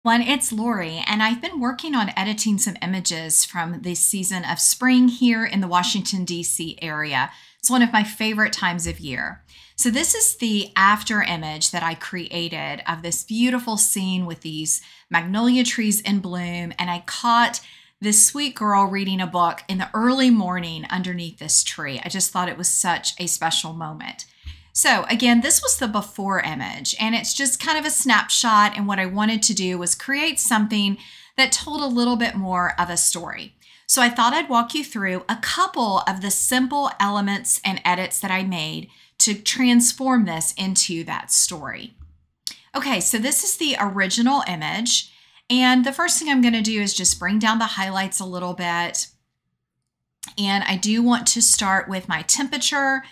It's Lori, and I've been working on editing some images from this season of spring here in the Washington, D.C. area. It's one of my favorite times of year. So this is the after image that I created of this beautiful scene with these magnolia trees in bloom, and I caught this sweet girl reading a book in the early morning underneath this tree. I just thought it was such a special moment. So again, this was the before image, and it's just kind of a snapshot, and what I wanted to do was create something that told a little bit more of a story. So I thought I'd walk you through a couple of the simple elements and edits that I made to transform this into that story. Okay, so this is the original image, and the first thing I'm going to do is just bring down the highlights a little bit, and I do want to start with my temperature.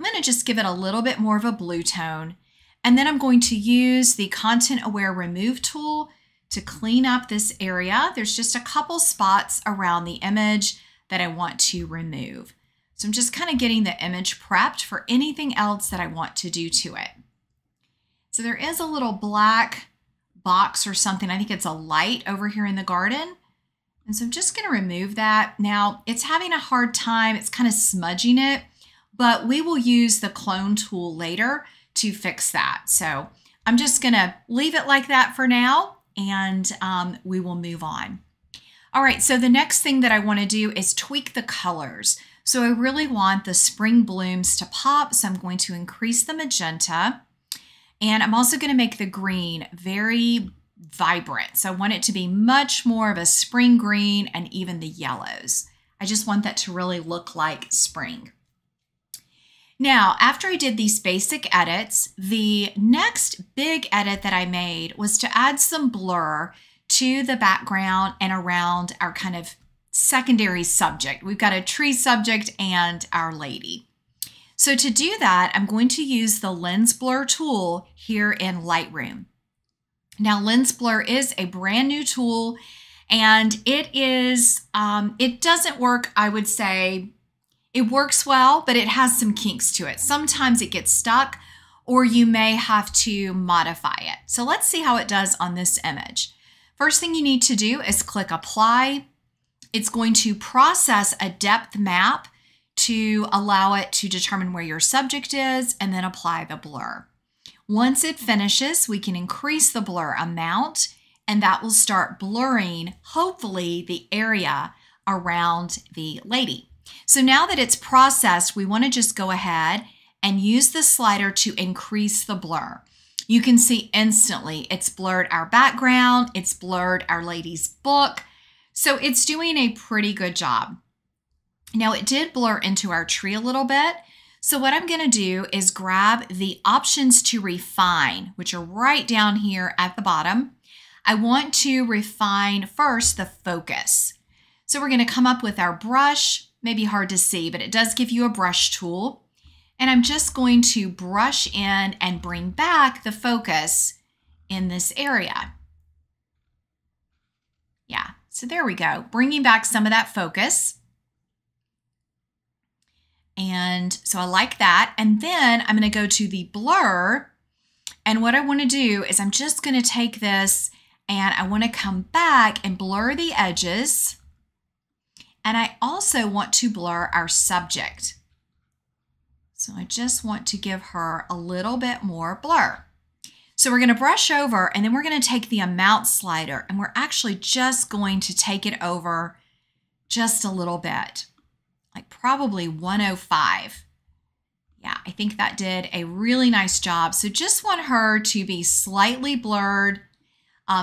I'm going to just give it a little bit more of a blue tone, and then I'm going to use the Content Aware Remove tool to clean up this area. There's just a couple spots around the image that I want to remove. So I'm just kind of getting the image prepped for anything else that I want to do to it. So there is a little black box or something. I think it's a light over here in the garden. And so I'm just going to remove that. Now it's having a hard time. It's kind of smudging it, but we will use the clone tool later to fix that. So I'm just going to leave it like that for now, and we will move on. All right, so the next thing that I want to do is tweak the colors. So I really want the spring blooms to pop, so I'm going to increase the magenta, and I'm also going to make the green very vibrant. So I want it to be much more of a spring green, and even the yellows. I just want that to really look like spring. Now, after I did these basic edits, the next big edit that I made was to add some blur to the background and around our kind of secondary subject. We've got a tree subject and our lady. So to do that, I'm going to use the Lens Blur tool here in Lightroom. Now, Lens Blur is a brand new tool, and it doesn't work, I would say. It works well, but it has some kinks to it. Sometimes it gets stuck, or you may have to modify it. So let's see how it does on this image. First thing you need to do is click Apply. It's going to process a depth map to allow it to determine where your subject is, and then apply the blur. Once it finishes, we can increase the blur amount, and that will start blurring, hopefully, the area around the lady. So now that it's processed, we want to just go ahead and use the slider to increase the blur. You can see instantly it's blurred our background, it's blurred our lady's book, so it's doing a pretty good job. Now it did blur into our tree a little bit, so what I'm going to do is grab the options to refine, which are right down here at the bottom. I want to refine first the focus. So we're going to come up with our brush. Maybe hard to see, but it does give you a brush tool. And I'm just going to brush in and bring back the focus in this area. Yeah, so there we go. Bringing back some of that focus. And so I like that. And then I'm going to go to the blur. And what I want to do is I'm just going to take this and I want to come back and blur the edges. And I also want to blur our subject. So I just want to give her a little bit more blur. So we're going to brush over, and then we're going to take the amount slider, and we're actually just going to take it over just a little bit, like probably 105. Yeah, I think that did a really nice job. So just want her to be slightly blurred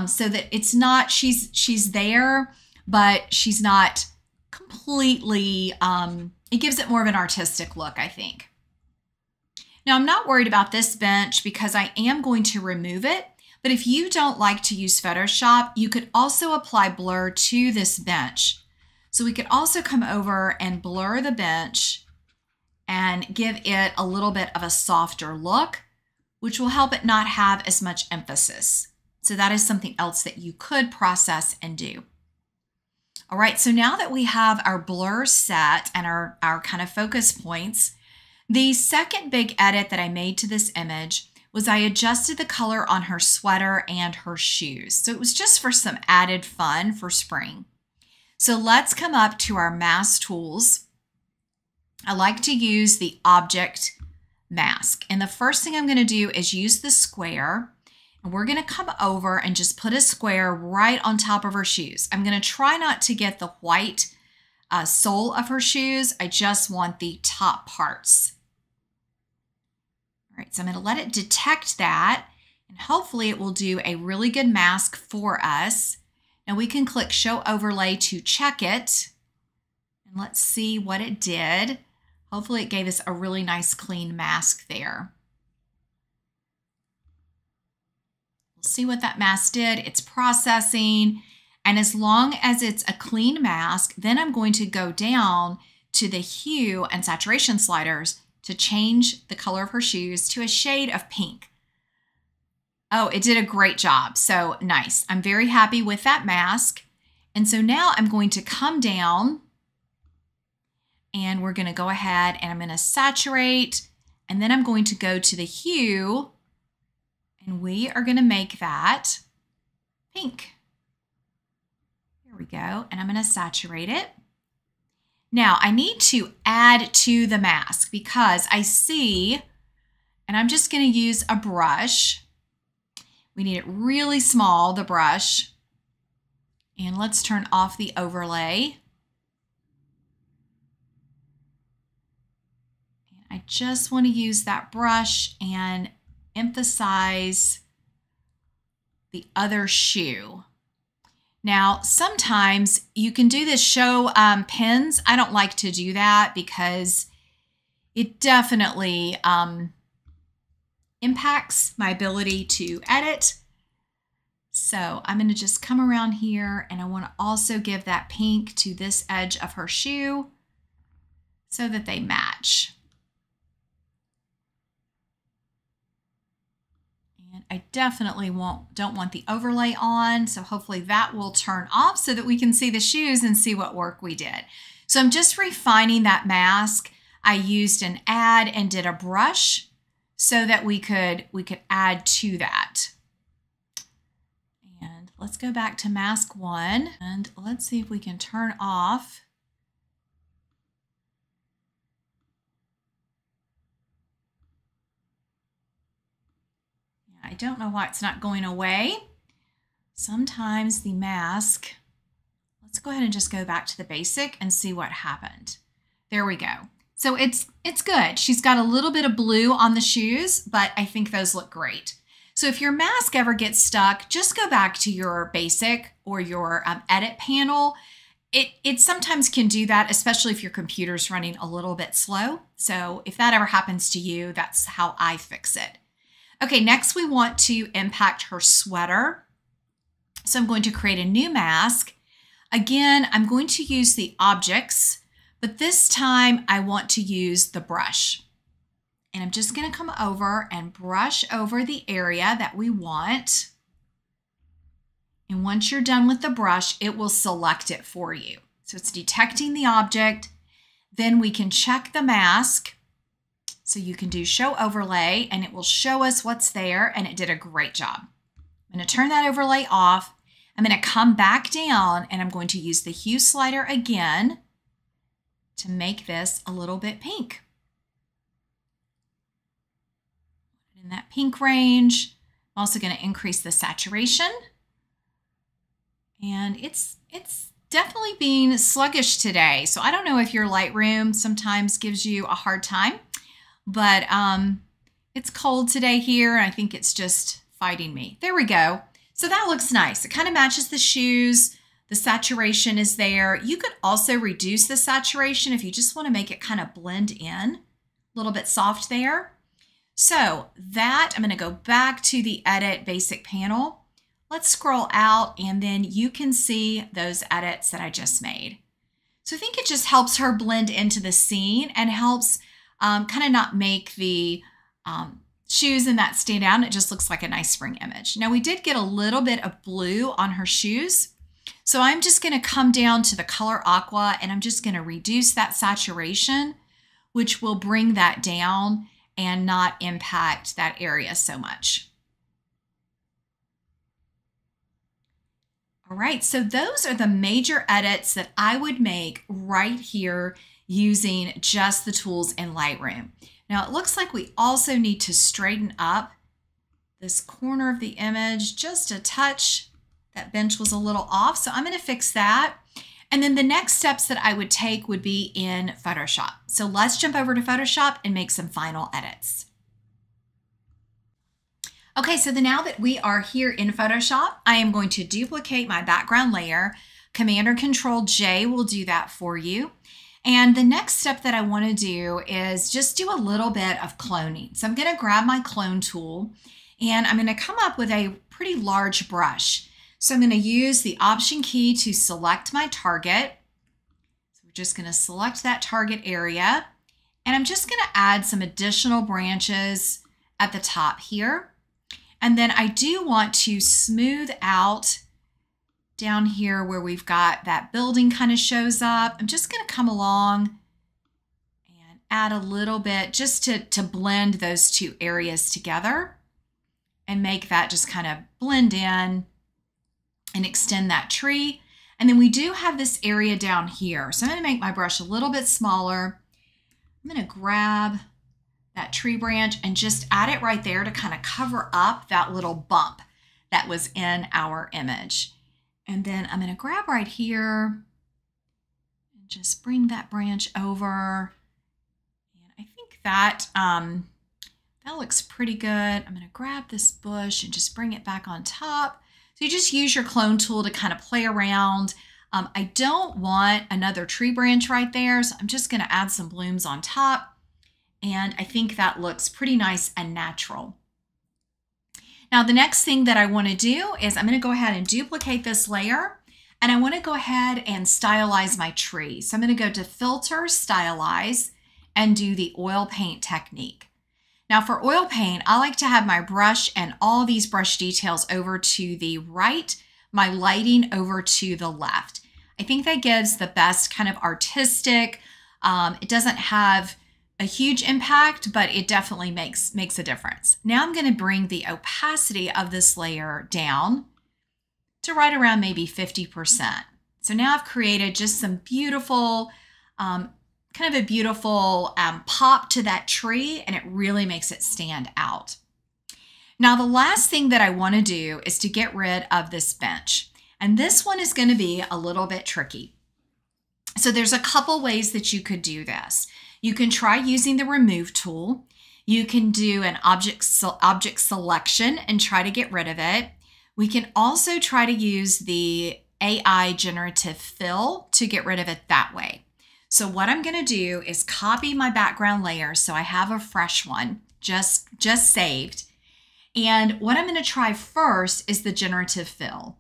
so that it's not, she's there, but she's not completely, it gives it more of an artistic look, I think. Now, I'm not worried about this bench because I am going to remove it, but if you don't like to use Photoshop, you could also apply blur to this bench. So we could also come over and blur the bench and give it a little bit of a softer look, which will help it not have as much emphasis. So that is something else that you could process and do. All right, so now that we have our blur set and our kind of focus points, the second big edit that I made to this image was I adjusted the color on her sweater and her shoes. So it was just for some added fun for spring. So let's come up to our mask tools. I like to use the object mask. And the first thing I'm going to do is use the square. And we're going to come over and just put a square right on top of her shoes. I'm going to try not to get the white sole of her shoes. I just want the top parts. All right, so I'm going to let it detect that, and hopefully it will do a really good mask for us. Now we can click Show Overlay to check it, and let's see what it did. Hopefully it gave us a really nice clean mask there. We'll see what that mask did. It's processing, and as long as it's a clean mask, then I'm going to go down to the hue and saturation sliders to change the color of her shoes to a shade of pink. Oh, it did a great job. So nice. I'm very happy with that mask. And so now I'm going to come down and we're going to go ahead and I'm going to saturate, and then I'm going to go to the hue and we are going to make that pink. Here we go. And I'm going to saturate it. Now I need to add to the mask because I see, and I'm just going to use a brush. We need it really small, the brush. And let's turn off the overlay. And I just want to use that brush and emphasize the other shoe. Now, sometimes you can do this show pins. I don't like to do that because it definitely impacts my ability to edit. So I'm going to just come around here, and I want to also give that pink to this edge of her shoe so that they match. I definitely don't want the overlay on, so hopefully that will turn off so that we can see the shoes and see what work we did. So I'm just refining that mask. I used an add and did a brush so that we could add to that. And let's go back to mask 1 and let's see if we can turn off. I don't know why it's not going away. Sometimes the mask, let's go ahead and just go back to the basic and see what happened. There we go. So it's good. She's got a little bit of blue on the shoes, but I think those look great. So if your mask ever gets stuck, just go back to your basic or your edit panel. It sometimes can do that, especially if your computer's running a little bit slow. So if that ever happens to you, that's how I fix it. Okay, next we want to impact her sweater. So I'm going to create a new mask. Again, I'm going to use the objects, but this time I want to use the brush. And I'm just going to come over and brush over the area that we want. And once you're done with the brush, it will select it for you. So it's detecting the object. Then we can check the mask. So you can do show overlay and it will show us what's there, and it did a great job. I'm going to turn that overlay off. I'm going to come back down and I'm going to use the hue slider again to make this a little bit pink. In that pink range, I'm also going to increase the saturation. And it's definitely being sluggish today. So I don't know if your Lightroom sometimes gives you a hard time. But it's cold today here, and I think it's just fighting me. There we go. So that looks nice. It kind of matches the shoes. The saturation is there. You could also reduce the saturation if you just want to make it kind of blend in. A little bit soft there. So that, I'm going to go back to the Edit Basic panel. Let's scroll out, and then you can see those edits that I just made. So I think it just helps her blend into the scene and helps kind of not make the shoes in that stand out. It just looks like a nice spring image. Now we did get a little bit of blue on her shoes. So I'm just going to come down to the color aqua and I'm just going to reduce that saturation, which will bring that down. and not impact that area so much. All right, so those are the major edits that I would make right here using just the tools in Lightroom. Now it looks like we also need to straighten up this corner of the image just a touch. That bench was a little off, so I'm going to fix that. And then the next steps that I would take would be in Photoshop. So let's jump over to Photoshop and make some final edits. Okay, so now that we are here in Photoshop, I am going to duplicate my background layer. Command or Control J will do that for you. And the next step that I want to do is just do a little bit of cloning. So I'm going to grab my clone tool and I'm going to come up with a pretty large brush. So I'm going to use the Option key to select my target. So we're just going to select that target area. And I'm just going to add some additional branches at the top here. And then I do want to smooth out down here where we've got that building kind of shows up. I'm just going to come along and add a little bit just to blend those two areas together and make that just kind of blend in and extend that tree. And then we do have this area down here. So I'm going to make my brush a little bit smaller. I'm going to grab that tree branch and just add it right there to kind of cover up that little bump that was in our image. And then I'm going to grab right here and just bring that branch over. And I think that that looks pretty good. I'm going to grab this bush and just bring it back on top. So you just use your clone tool to kind of play around. I don't want another tree branch right there, so I'm just going to add some blooms on top. And I think that looks pretty nice and natural. Now, the next thing that I want to do is I'm going to go ahead and duplicate this layer, and I want to go ahead and stylize my tree. So I'm going to go to Filter, Stylize, and do the oil paint technique. Now for oil paint, I like to have my brush and all these brush details over to the right, my lighting over to the left. I think that gives the best kind of artistic, it doesn't have a huge impact, but it definitely makes a difference. Now I'm going to bring the opacity of this layer down to right around maybe 50%. So now I've created just some beautiful, kind of a beautiful pop to that tree, and it really makes it stand out. Now the last thing that I want to do is to get rid of this bench. And this one is going to be a little bit tricky. So there's a couple ways that you could do this. You can try using the Remove tool. You can do an object selection and try to get rid of it. We can also try to use the AI generative fill to get rid of it that way. So what I'm going to do is copy my background layer so I have a fresh one just saved. And what I'm going to try first is the generative fill.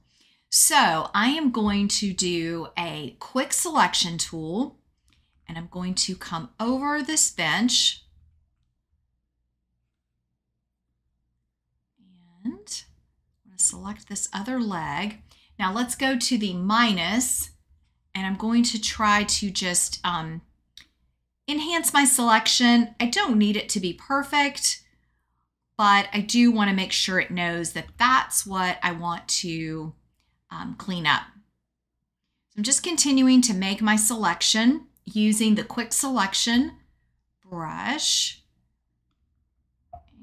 So I am going to do a quick selection tool, and I'm going to come over this bench and I'm going to select this other leg. Now let's go to the minus, and I'm going to try to just enhance my selection. I don't need it to be perfect, but I do want to make sure it knows that that's what I want to clean up. So I'm just continuing to make my selection using the quick selection brush.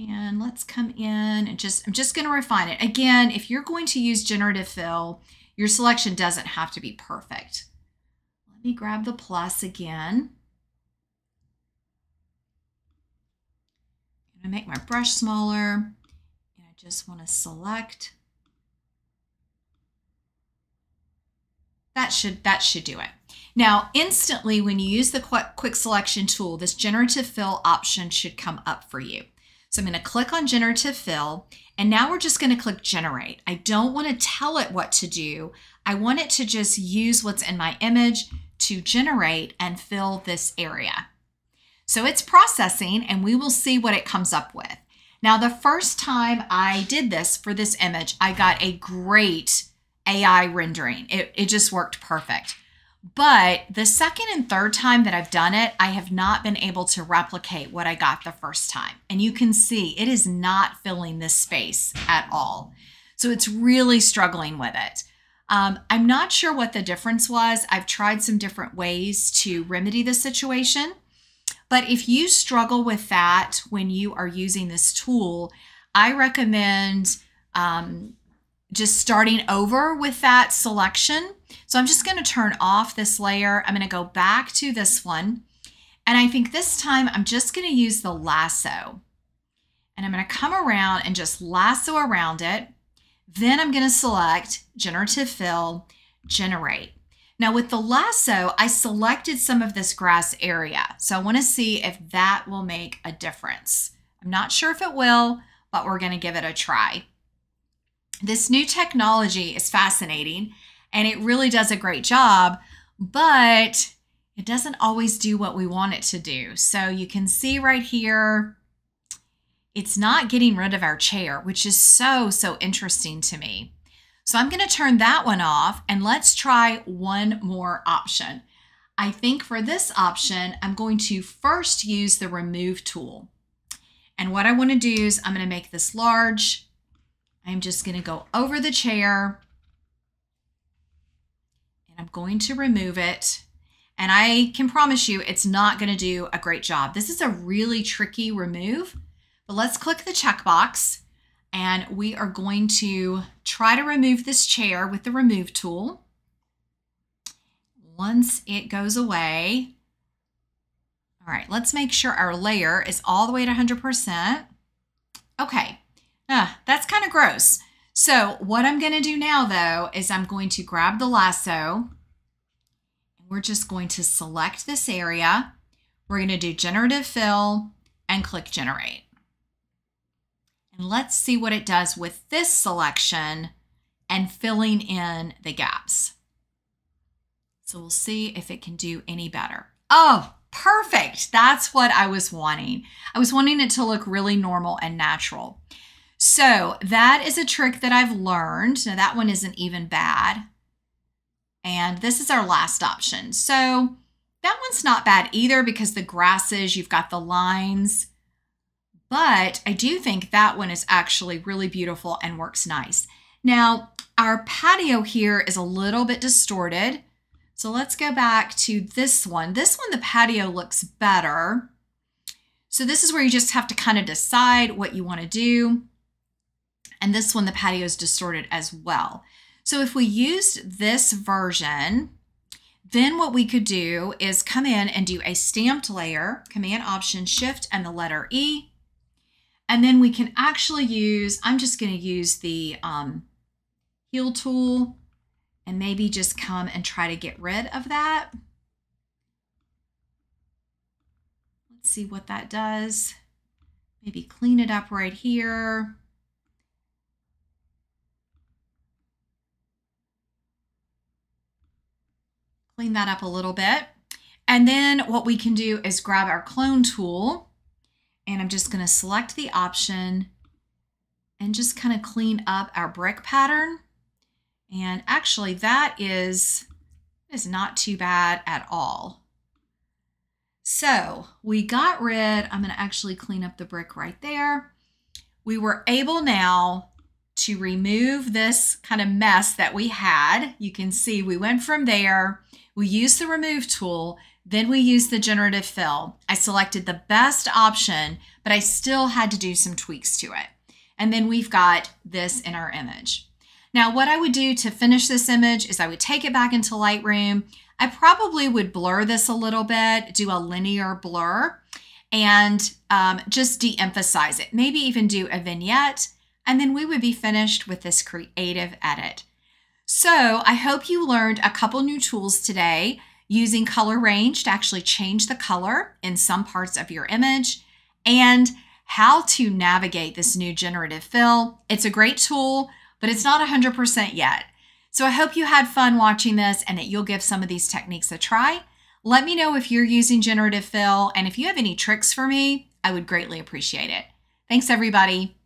And let's come in and I'm just going to refine it. Again, if you're going to use generative fill, your selection doesn't have to be perfect. Let me grab the plus again. I'm going to make my brush smaller, and I just want to select. That should do it. Now, instantly, when you use the quick selection tool, this generative fill option should come up for you. So I'm going to click on generative fill, and now we're just going to click generate. I don't want to tell it what to do. I want it to just use what's in my image to generate and fill this area. So it's processing, and we will see what it comes up with. Now, the first time I did this for this image, I got a great AI rendering. It just worked perfect. But the second and third time that I've done it, I have not been able to replicate what I got the first time. And you can see it is not filling this space at all. So it's really struggling with it. I'm not sure what the difference was. I've tried some different ways to remedy the situation. But if you struggle with that when you are using this tool, I recommend just starting over with that selection. So I'm just going to turn off this layer. I'm going to go back to this one. And I think this time I'm just going to use the lasso. And I'm going to come around and just lasso around it. Then I'm going to select Generative Fill, Generate. Now with the lasso, I selected some of this grass area. So I want to see if that will make a difference. I'm not sure if it will, but we're going to give it a try. This new technology is fascinating and it really does a great job, but it doesn't always do what we want it to do. So you can see right here, it's not getting rid of our chair, which is so interesting to me. So I'm going to turn that one off and let's try one more option. I think for this option, I'm going to first use the remove tool. And what I want to do is I'm going to make this large. I'm just going to go over the chair and I'm going to remove it. And I can promise you it's not going to do a great job. This is a really tricky remove, but let's click the checkbox and we are going to try to remove this chair with the remove tool. Once it goes away, all right, let's make sure our layer is all the way to 100%. Okay. That's kind of gross. So what I'm going to do now, though, is I'm going to grab the lasso. And we're just going to select this area. We're going to do Generative Fill and click Generate. And let's see what it does with this selection and filling in the gaps. So we'll see if it can do any better. Oh, perfect. That's what I was wanting. I was wanting it to look really normal and natural. So that is a trick that I've learned. Now that one isn't even bad. And this is our last option. So that one's not bad either because the grasses, you've got the lines. But I do think that one is actually really beautiful and works nice. Now our patio here is a little bit distorted. So let's go back to this one. This one, the patio looks better. So this is where you just have to kind of decide what you want to do. And this one, the patio is distorted as well. So if we used this version, then what we could do is come in and do a stamped layer, Command Option Shift and the letter E. And then we can actually use, I'm just going to use the heal tool and maybe just come and try to get rid of that. Let's see what that does. Maybe clean it up right here. Clean that up a little bit. And then what we can do is grab our clone tool and I'm just going to select the option and just kind of clean up our brick pattern. And actually that is not too bad at all. So we got rid, I'm going to actually clean up the brick right there. We were able now to remove this kind of mess that we had. You can see we went from there. We used the remove tool, then we used the generative fill. I selected the best option, but I still had to do some tweaks to it. And then we've got this in our image. Now, what I would do to finish this image is I would take it back into Lightroom. I probably would blur this a little bit, do a linear blur, and just de-emphasize it. Maybe even do a vignette, and then we would be finished with this creative edit. So I hope you learned a couple new tools today using color range to actually change the color in some parts of your image and how to navigate this new generative fill. It's a great tool, but it's not 100% yet. So I hope you had fun watching this and that you'll give some of these techniques a try. Let me know if you're using generative fill, and if you have any tricks for me, I would greatly appreciate it. Thanks, everybody.